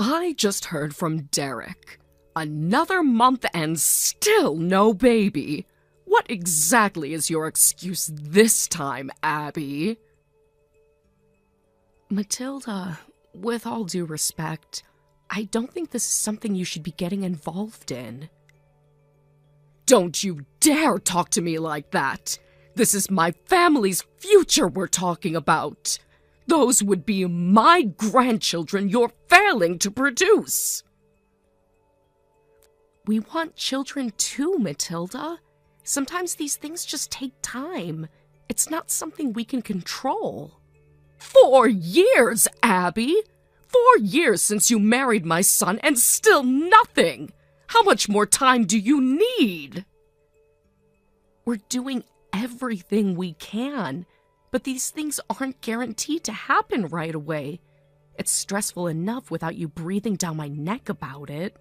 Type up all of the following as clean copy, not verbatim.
I just heard from Derek. Another month and still no baby. What exactly is your excuse this time, Abby? Matilda, with all due respect, I don't think this is something you should be getting involved in. Don't you dare talk to me like that! This is my family's future we're talking about. Those would be my grandchildren you're failing to produce. We want children too, Matilda. Sometimes these things just take time. It's not something we can control. 4 years, Abby! 4 years since you married my son and still nothing! How much more time do you need? We're doing everything we can, but these things aren't guaranteed to happen right away. It's stressful enough without you breathing down my neck about it.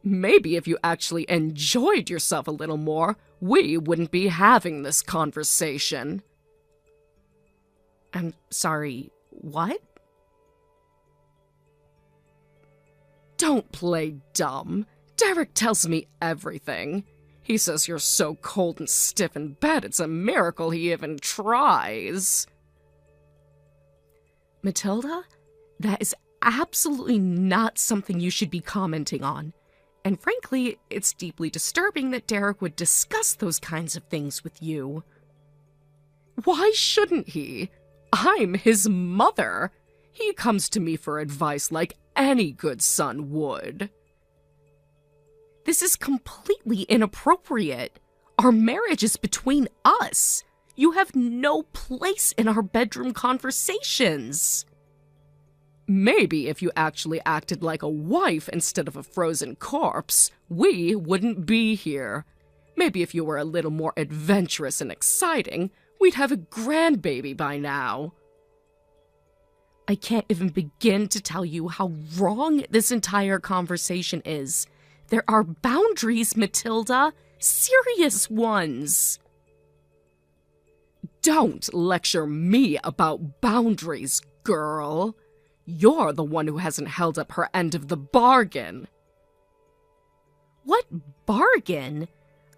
Maybe if you actually enjoyed yourself a little more, we wouldn't be having this conversation. I'm sorry, what? Don't play dumb. Derek tells me everything. He says you're so cold and stiff in bed, it's a miracle he even tries. Matilda, that is absolutely not something you should be commenting on. And frankly, it's deeply disturbing that Derek would discuss those kinds of things with you. Why shouldn't he? I'm his mother. He comes to me for advice like any good son would. This is completely inappropriate. Our marriage is between us. You have no place in our bedroom conversations. Maybe if you actually acted like a wife instead of a frozen corpse, we wouldn't be here. Maybe if you were a little more adventurous and exciting, we'd have a grandbaby by now. I can't even begin to tell you how wrong this entire conversation is. There are boundaries, Matilda. Serious ones. Don't lecture me about boundaries, girl. You're the one who hasn't held up her end of the bargain. What bargain?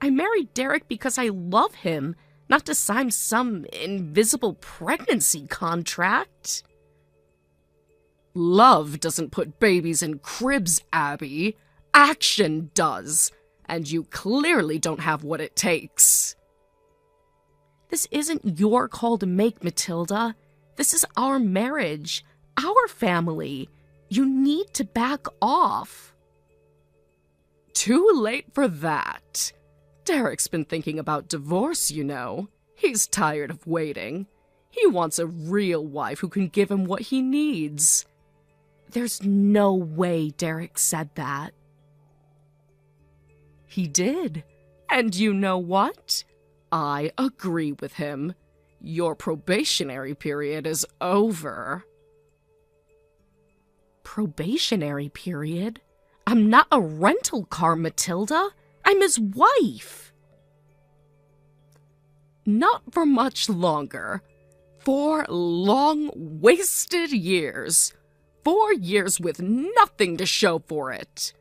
I married Derek because I love him, not to sign some invisible pregnancy contract. Love doesn't put babies in cribs, Abby. Action does. And you clearly don't have what it takes. This isn't your call to make, Matilda. This is our marriage. Our family. You need to back off. Too late for that. Derek's been thinking about divorce, you know. He's tired of waiting. He wants a real wife who can give him what he needs. There's no way Derek said that. He did. And you know what? I agree with him. Your probationary period is over. Probationary period? I'm not a rental car, Matilda. I'm his wife. Not for much longer. 4 long, wasted years. 4 years with nothing to show for it.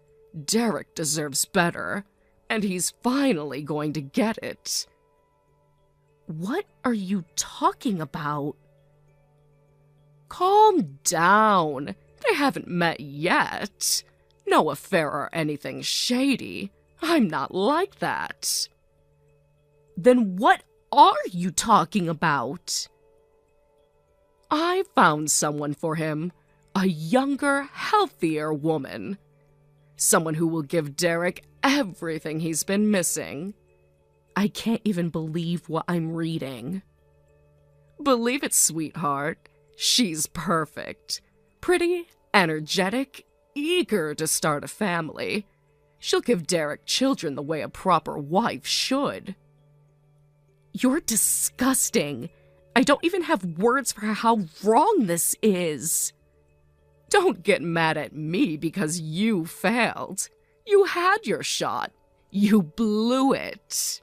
Derek deserves better, and he's finally going to get it. What are you talking about? Calm down. They haven't met yet. No affair or anything shady. I'm not like that. Then what are you talking about? I found someone for him. A younger, healthier woman. Someone who will give Derek everything he's been missing. I can't even believe what I'm reading. Believe it, sweetheart. She's perfect. Pretty, energetic, eager to start a family. She'll give Derek children the way a proper wife should. You're disgusting. I don't even have words for how wrong this is. Don't get mad at me because you failed. You had your shot. You blew it.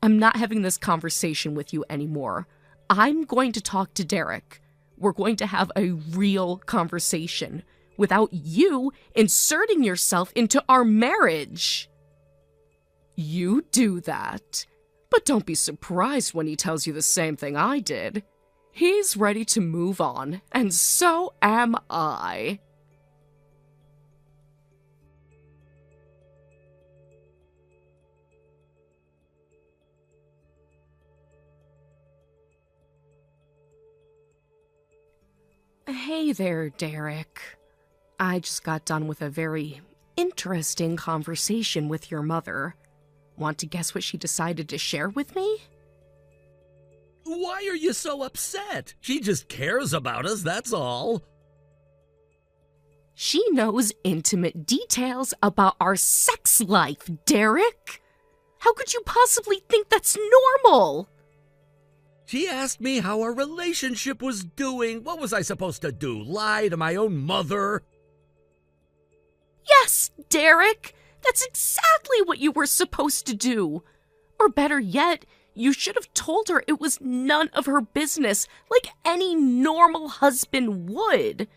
I'm not having this conversation with you anymore. I'm going to talk to Derek. we're going to have a real conversation without you inserting yourself into our marriage. You do that, but don't be surprised when he tells you the same thing I did. He's ready to move on, and so am I. Hey there, Derek. I just got done with a very interesting conversation with your mother. Want to guess what she decided to share with me? Why are you so upset? She just cares about us, that's all. She knows intimate details about our sex life, Derek. How could you possibly think that's normal? She asked me how our relationship was doing. What was I supposed to do? Lie to my own mother? Yes, Derek. That's exactly what you were supposed to do. Or better yet, you should have told her it was none of her business, like any normal husband would.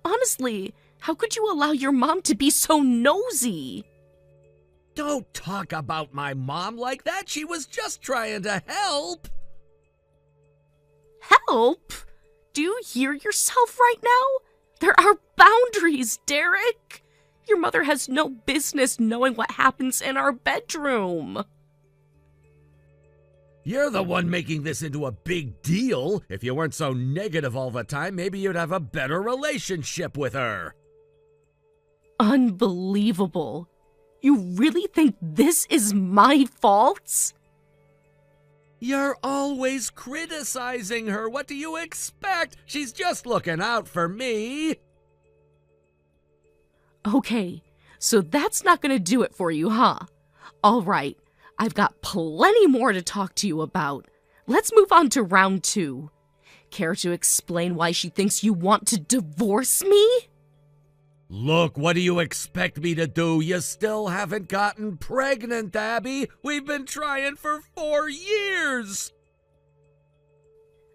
Honestly, how could you allow your mom to be so nosy? Don't talk about my mom like that. She was just trying to help. Help? Do you hear yourself right now? There are boundaries, Derek. Your mother has no business knowing what happens in our bedroom. You're the one making this into a big deal. If you weren't so negative all the time, maybe you'd have a better relationship with her. Unbelievable. You really think this is my fault? You're always criticizing her. What do you expect? She's just looking out for me. Okay, so that's not going to do it for you, huh? All right, I've got plenty more to talk to you about. Let's move on to round 2. Care to explain why she thinks you want to divorce me? Look, what do you expect me to do? You still haven't gotten pregnant, Abby. We've been trying for 4 years.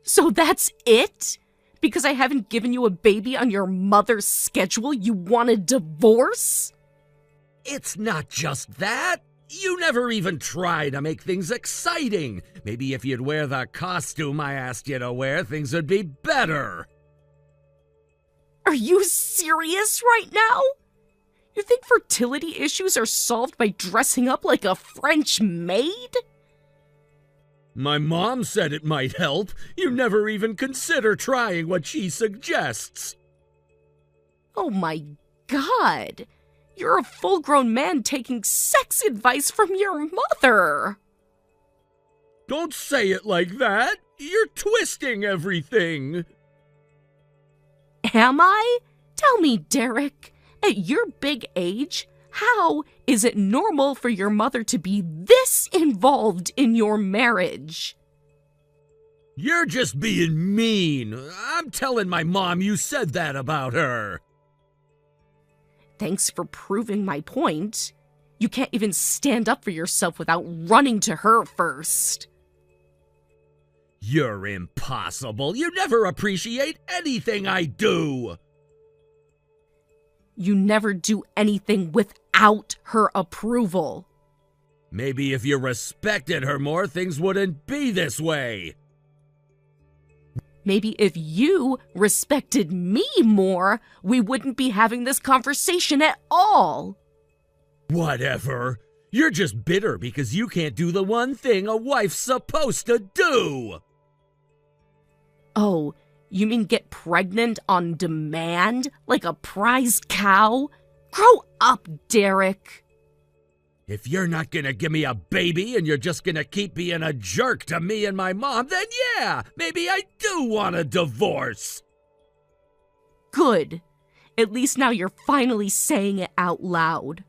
So that's it? Because I haven't given you a baby on your mother's schedule, you want a divorce? It's not just that. You never even try to make things exciting. Maybe if you'd wear the costume I asked you to wear, things would be better. Are you serious right now? You think fertility issues are solved by dressing up like a French maid? My mom said it might help. You never even consider trying what she suggests. Oh my God. You're a full-grown man taking sex advice from your mother. Don't say it like that. You're twisting everything. Am I? Tell me, Derek, at your big age, how is it normal for your mother to be this involved in your marriage? You're just being mean. I'm telling my mom you said that about her. Thanks for proving my point. You can't even stand up for yourself without running to her first. You're impossible. You never appreciate anything I do. You never do anything without her approval. Maybe if you respected her more, things wouldn't be this way. Maybe if you respected me more, we wouldn't be having this conversation at all. Whatever. You're just bitter because you can't do the one thing a wife's supposed to do. Oh, you mean get pregnant on demand like a prize cow? Grow up, Derek. If you're not gonna give me a baby and you're just gonna keep being a jerk to me and my mom, then yeah, maybe I do want a divorce. Good. At least now you're finally saying it out loud.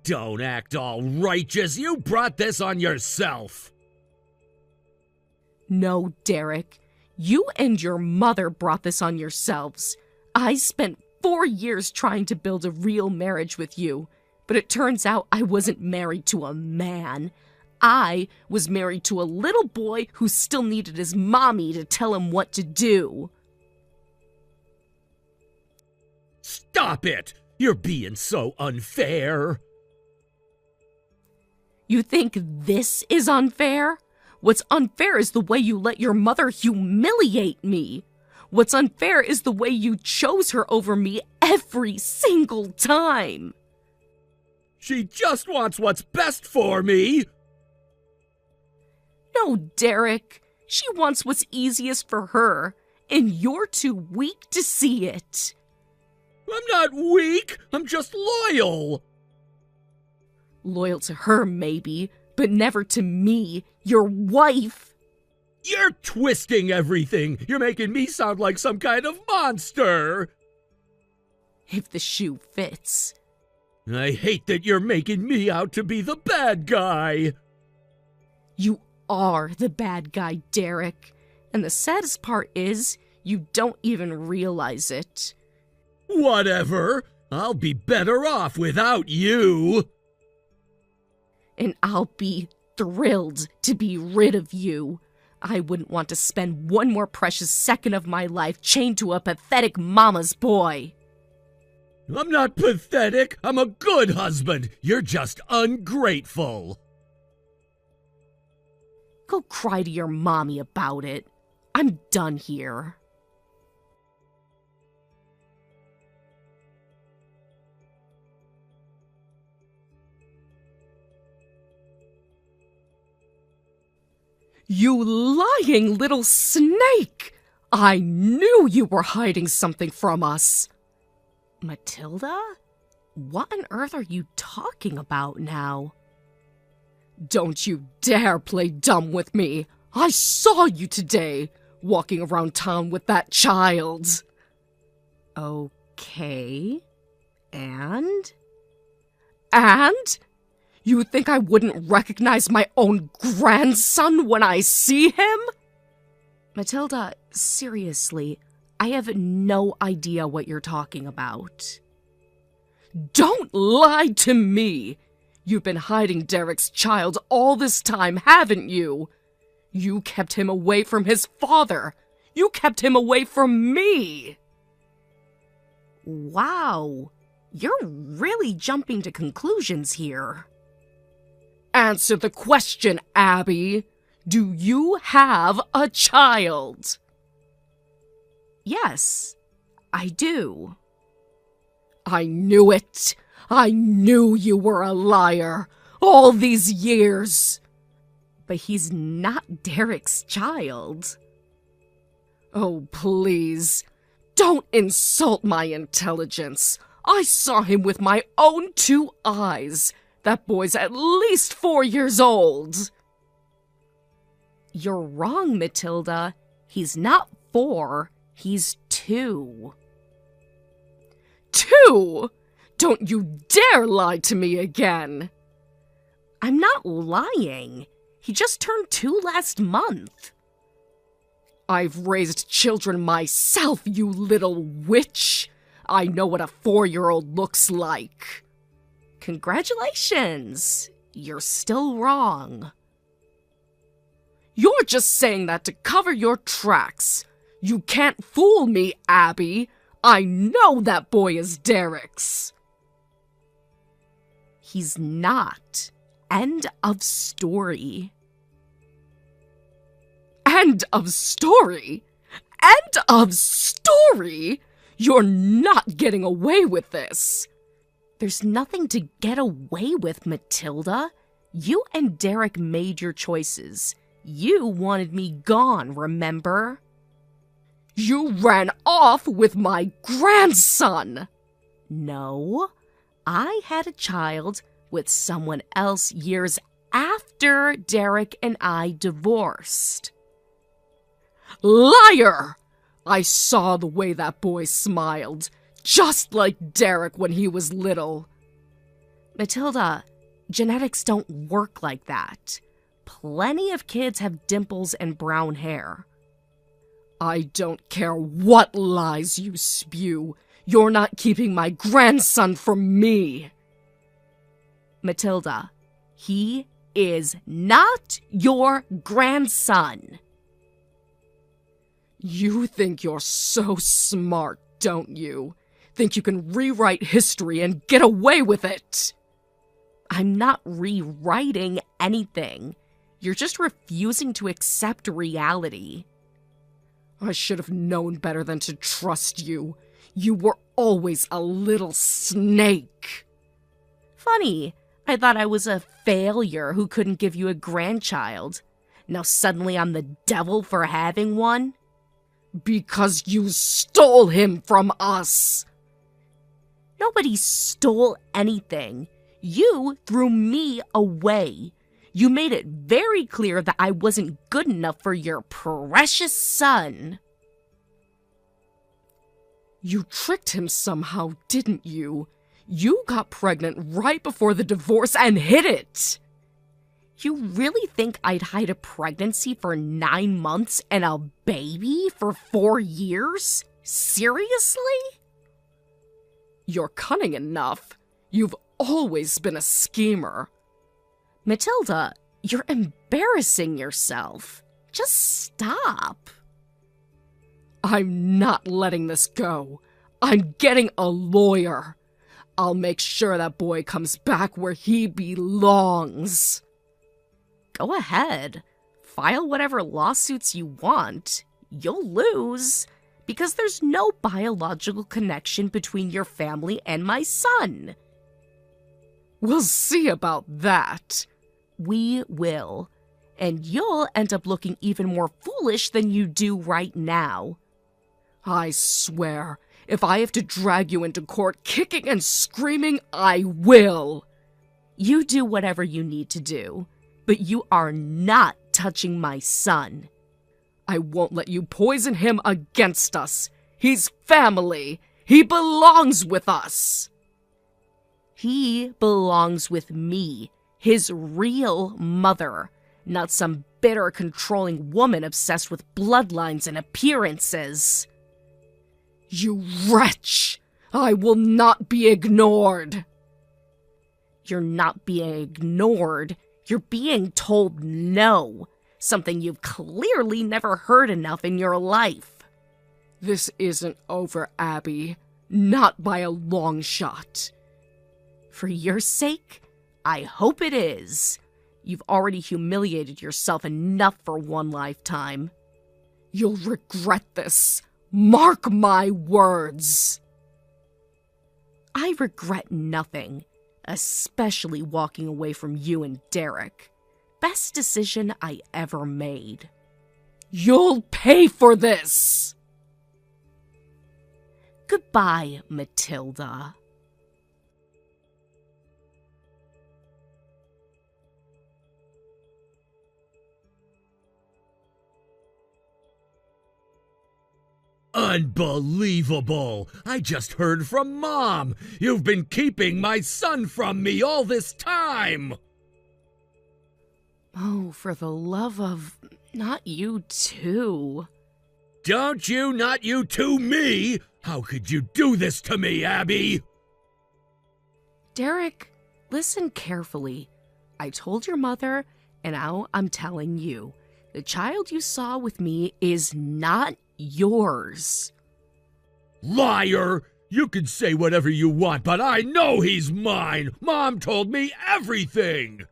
Don't act all righteous. You brought this on yourself. No, Derek. You and your mother brought this on yourselves. I spent 4 years trying to build a real marriage with you, but it turns out I wasn't married to a man. I was married to a little boy who still needed his mommy to tell him what to do. stop it! You're being so unfair. You think this is unfair? What's unfair is the way you let your mother humiliate me. What's unfair is the way you chose her over me every single time. She just wants what's best for me. No, Derek. She wants what's easiest for her, and you're too weak to see it. I'm not weak. I'm just loyal. Loyal to her, maybe, but never to me, your wife. You're twisting everything. You're making me sound like some kind of monster. If the shoe fits. I hate that you're making me out to be the bad guy. You are the bad guy, Derek. And the saddest part is, you don't even realize it. Whatever. I'll be better off without you. And I'll be thrilled to be rid of you. I wouldn't want to spend one more precious second of my life chained to a pathetic mama's boy. I'm not pathetic. I'm a good husband. You're just ungrateful. Go cry to your mommy about it. I'm done here. You lying little snake! I knew you were hiding something from us. Matilda? What on earth are you talking about now? Don't you dare play dumb with me. I saw you today, walking around town with that child. Okay. And? And? You think I wouldn't recognize my own grandson when I see him? Matilda, seriously, I have no idea what you're talking about. Don't lie to me! You've been hiding Derek's child all this time, haven't you? You kept him away from his father. You kept him away from me. Wow, you're really jumping to conclusions here. Answer the question, Abby. Do you have a child? Yes, I do. I knew it. I knew you were a liar all these years. But he's not Derek's child. Oh, please. Don't insult my intelligence. I saw him with my own 2 eyes. That boy's at least 4 years old. You're wrong, Matilda. He's not 4. He's 2. 2? Don't you dare lie to me again. I'm not lying. He just turned 2 last month. I've raised children myself, you little witch. I know what a 4-year-old looks like. Congratulations. You're still wrong. You're just saying that to cover your tracks. You can't fool me, Abby. I know that boy is Derek's. He's not. End of story. End of story? End of story? You're not getting away with this. There's nothing to get away with, Matilda. You and Derek made your choices. You wanted me gone, remember? You ran off with my grandson! No, I had a child with someone else years after Derek and I divorced. Liar! I saw the way that boy smiled, just like Derek when he was little. Matilda, genetics don't work like that. Plenty of kids have dimples and brown hair. I don't care what lies you spew. You're not keeping my grandson from me. Matilda, he is not your grandson. You think you're so smart, don't you? think you can rewrite history and get away with it? I'm not rewriting anything. You're just refusing to accept reality. I should have known better than to trust you. You were always a little snake. Funny, I thought I was a failure who couldn't give you a grandchild. Now suddenly I'm the devil for having one? Because you stole him from us. Nobody stole anything. You threw me away. You made it very clear that I wasn't good enough for your precious son. You tricked him somehow, didn't you? You got pregnant right before the divorce and hid it. You really think I'd hide a pregnancy for 9 months and a baby for 4 years? Seriously? You're cunning enough. You've always been a schemer. Matilda, you're embarrassing yourself. Just stop. I'm not letting this go. I'm getting a lawyer. I'll make sure that boy comes back where he belongs. Go ahead. File whatever lawsuits you want. You'll lose, because there's no biological connection between your family and my son. We'll see about that. We will. And you'll end up looking even more foolish than you do right now. I swear, if I have to drag you into court kicking and screaming, I will. You do whatever you need to do, but you are not touching my son. I won't let you poison him against us. He's family. He belongs with us. He belongs with me, his real mother, not some bitter, controlling woman obsessed with bloodlines and appearances. You wretch! I will not be ignored! You're not being ignored. You're being told no, something you've clearly never heard enough in your life. This isn't over, Abby. Not by a long shot. For your sake, I hope it is. You've already humiliated yourself enough for one lifetime. You'll regret this. Mark my words. I regret nothing, especially walking away from you and Derek. Best decision I ever made. You'll pay for this! Goodbye, Matilda. Unbelievable! I just heard from Mom! You've been keeping my son from me all this time! Oh, for the love of... not you too. Don't you, not you too, me! How could you do this to me, Abby? Derek, listen carefully. I told your mother, and now I'm telling you. The child you saw with me is not yours. Liar! You can say whatever you want, but I know he's mine! Mom told me everything!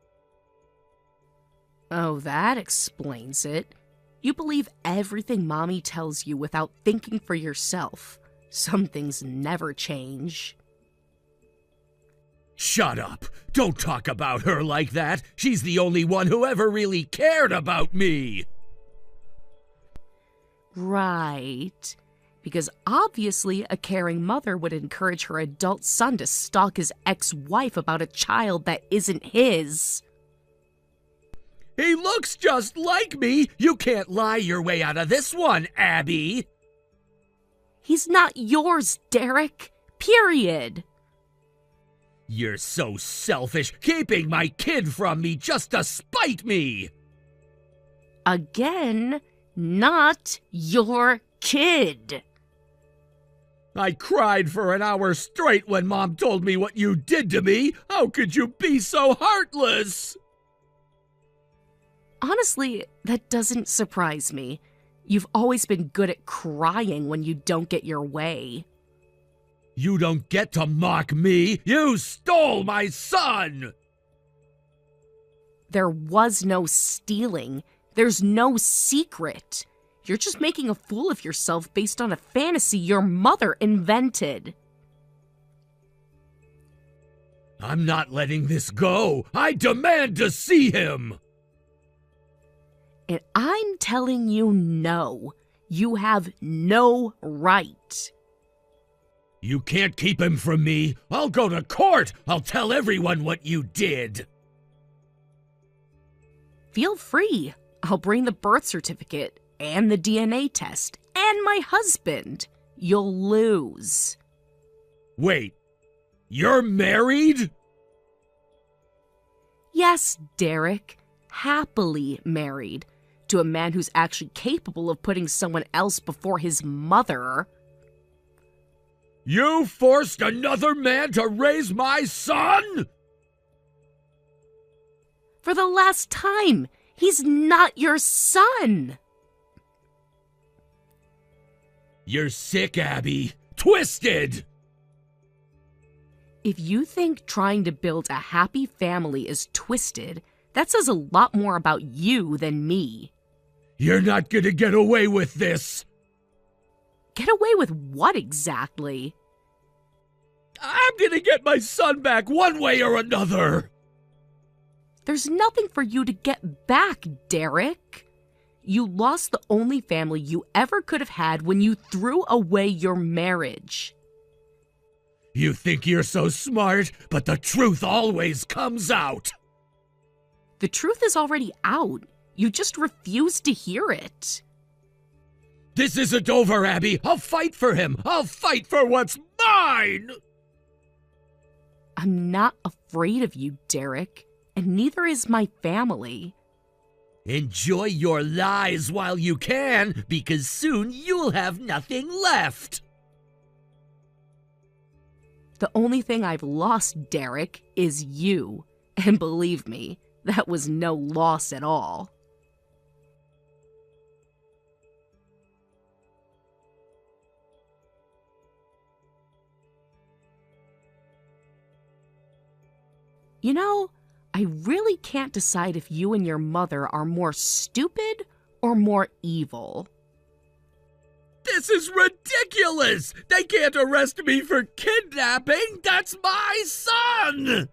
Oh, that explains it. You believe everything Mommy tells you without thinking for yourself. Some things never change. Shut up! Don't talk about her like that! She's the only one who ever really cared about me! Right. Because obviously a caring mother would encourage her adult son to stalk his ex-wife about a child that isn't his. He looks just like me! You can't lie your way out of this one, Abby! He's not yours, Derek. Period. You're so selfish, keeping my kid from me just to spite me! Again, not your kid. I cried for an hour straight when Mom told me what you did to me! How could you be so heartless? Honestly, that doesn't surprise me. You've always been good at crying when you don't get your way. You don't get to mock me! You stole my son! There was no stealing. There's no secret. You're just making a fool of yourself based on a fantasy your mother invented. I'm not letting this go! I demand to see him! And I'm telling you no. You have no right. You can't keep him from me! I'll go to court! I'll tell everyone what you did! Feel free. I'll bring the birth certificate and the DNA test and my husband. You'll lose. Wait, you're married? Yes, Derek. Happily married to a man who's actually capable of putting someone else before his mother. You forced another man to raise my son? For the last time, he's not your son. You're sick, Abby. Twisted! If you think trying to build a happy family is twisted, that says a lot more about you than me. You're not gonna get away with this! Get away with what exactly? I'm gonna get my son back one way or another! There's nothing for you to get back, Derek. You lost the only family you ever could have had when you threw away your marriage. You think you're so smart, but the truth always comes out! The truth is already out. You just refuse to hear it. This isn't over, Abby! I'll fight for him! I'll fight for what's mine! I'm not afraid of you, Derek, and neither is my family. Enjoy your lies while you can, because soon you'll have nothing left! The only thing I've lost, Derek, is you. And believe me, that was no loss at all. You know, I really can't decide if you and your mother are more stupid or more evil. This is ridiculous! They can't arrest me for kidnapping! That's my son!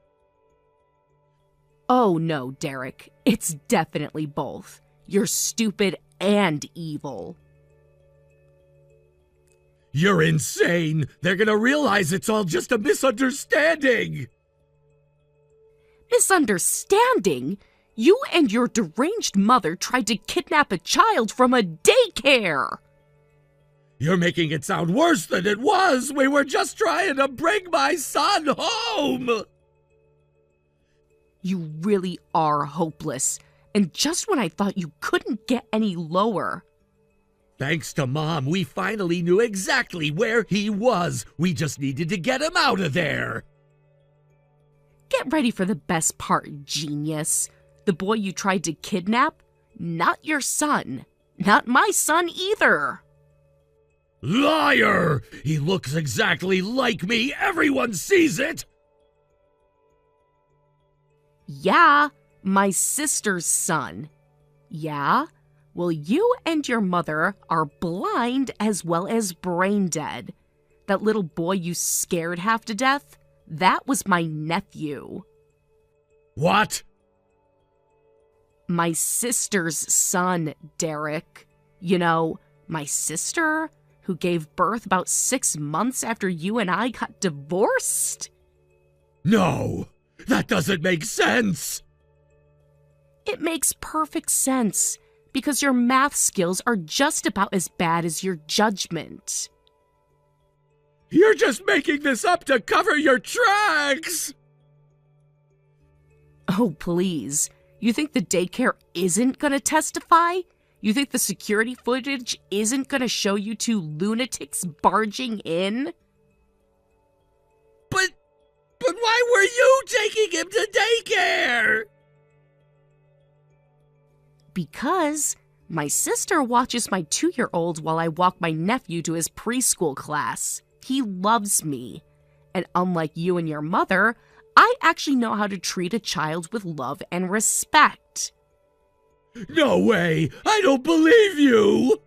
Oh no, Derek. It's definitely both. You're stupid and evil. You're insane! They're gonna realize it's all just a misunderstanding! Misunderstanding? You and your deranged mother tried to kidnap a child from a daycare! You're making it sound worse than it was! We were just trying to bring my son home! You really are hopeless. And just when I thought you couldn't get any lower. Thanks to Mom, we finally knew exactly where he was. We just needed to get him out of there. Get ready for the best part, genius. The boy you tried to kidnap? Not your son. Not my son either. Liar! He looks exactly like me. Everyone sees it. Yeah, my sister's son. Yeah? Well, you and your mother are blind as well as brain dead. That little boy you scared half to death? That was my nephew. What? My sister's son, Derek. You know, my sister who gave birth about 6 months after you and I got divorced? No, that doesn't make sense. It makes perfect sense, because your math skills are just about as bad as your judgment. You're just making this up to cover your tracks! Oh, please. You think the daycare isn't gonna testify? You think the security footage isn't gonna show you two lunatics barging in? But why were you taking him to daycare? Because my sister watches my 2-year-old while I walk my nephew to his preschool class. He loves me. And unlike you and your mother, I actually know how to treat a child with love and respect. No way! I don't believe you!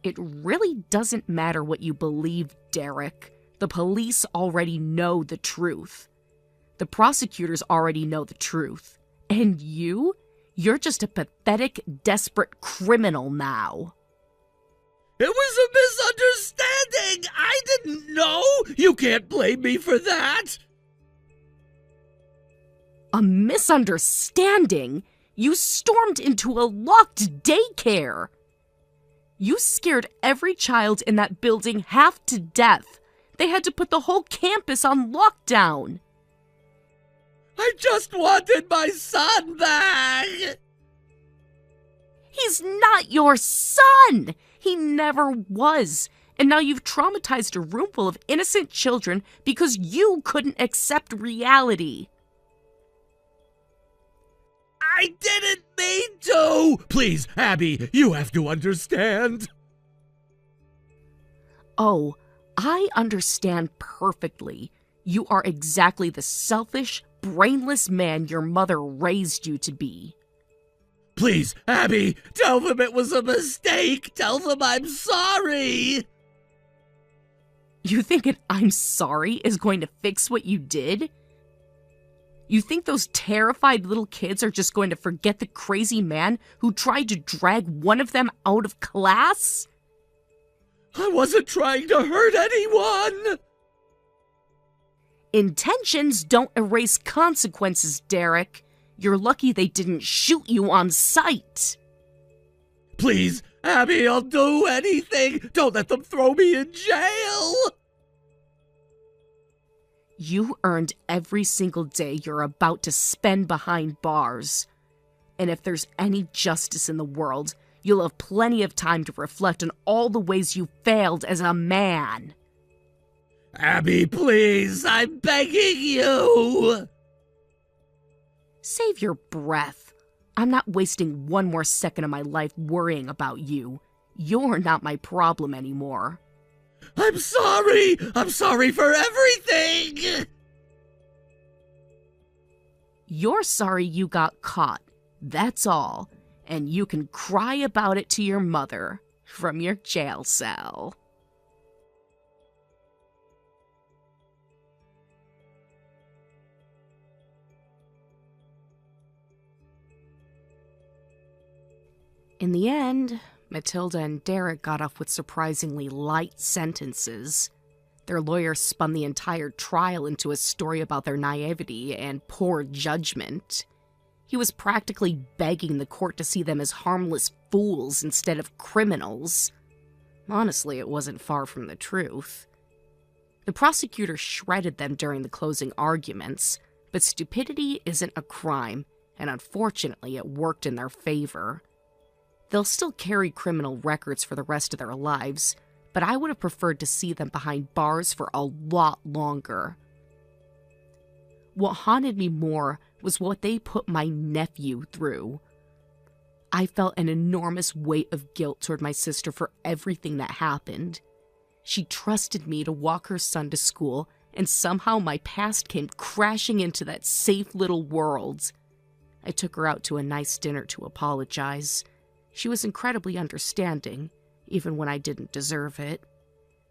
It really doesn't matter what you believe, Derek. The police already know the truth. The prosecutors already know the truth. And you're just a pathetic, desperate criminal now. It was a misunderstanding! I didn't know! You can't blame me for that! A misunderstanding? You stormed into a locked daycare! You scared every child in that building half to death. They had to put the whole campus on lockdown. I just wanted my son back! He's not your son! He never was. And now you've traumatized a room full of innocent children because you couldn't accept reality. I didn't mean to! Please, Abby, you have to understand. Oh, I understand perfectly. You are exactly the selfish, brainless man your mother raised you to be. Please, Abby, tell them it was a mistake! Tell them I'm sorry! You think an "I'm sorry" is going to fix what you did? You think those terrified little kids are just going to forget the crazy man who tried to drag one of them out of class? I wasn't trying to hurt anyone! Intentions don't erase consequences, Derek. You're lucky they didn't shoot you on sight. Please, Abby, I'll do anything! Don't let them throw me in jail! You earned every single day you're about to spend behind bars. And if there's any justice in the world, you'll have plenty of time to reflect on all the ways you failed as a man. Abby, please, I'm begging you! Save your breath. I'm not wasting one more second of my life worrying about you. You're not my problem anymore. I'm sorry! I'm sorry for everything! You're sorry you got caught. That's all. And you can cry about it to your mother from your jail cell. In the end, Matilda and Derek got off with surprisingly light sentences. Their lawyer spun the entire trial into a story about their naivety and poor judgment. He was practically begging the court to see them as harmless fools instead of criminals. Honestly, it wasn't far from the truth. The prosecutor shredded them during the closing arguments, but stupidity isn't a crime, and unfortunately it worked in their favor. They'll still carry criminal records for the rest of their lives, but I would have preferred to see them behind bars for a lot longer. What haunted me more was what they put my nephew through. I felt an enormous weight of guilt toward my sister for everything that happened. She trusted me to walk her son to school, and somehow my past came crashing into that safe little world. I took her out to a nice dinner to apologize. She was incredibly understanding, even when I didn't deserve it.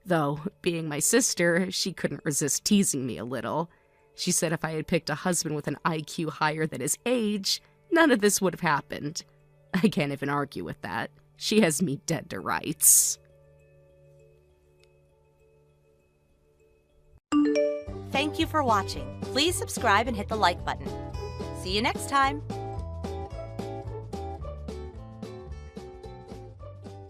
Though, being my sister, she couldn't resist teasing me a little. She said if I had picked a husband with an IQ higher than his age, none of this would have happened. I can't even argue with that. She has me dead to rights. Thank you for watching. Please subscribe and hit the like button. See you next time.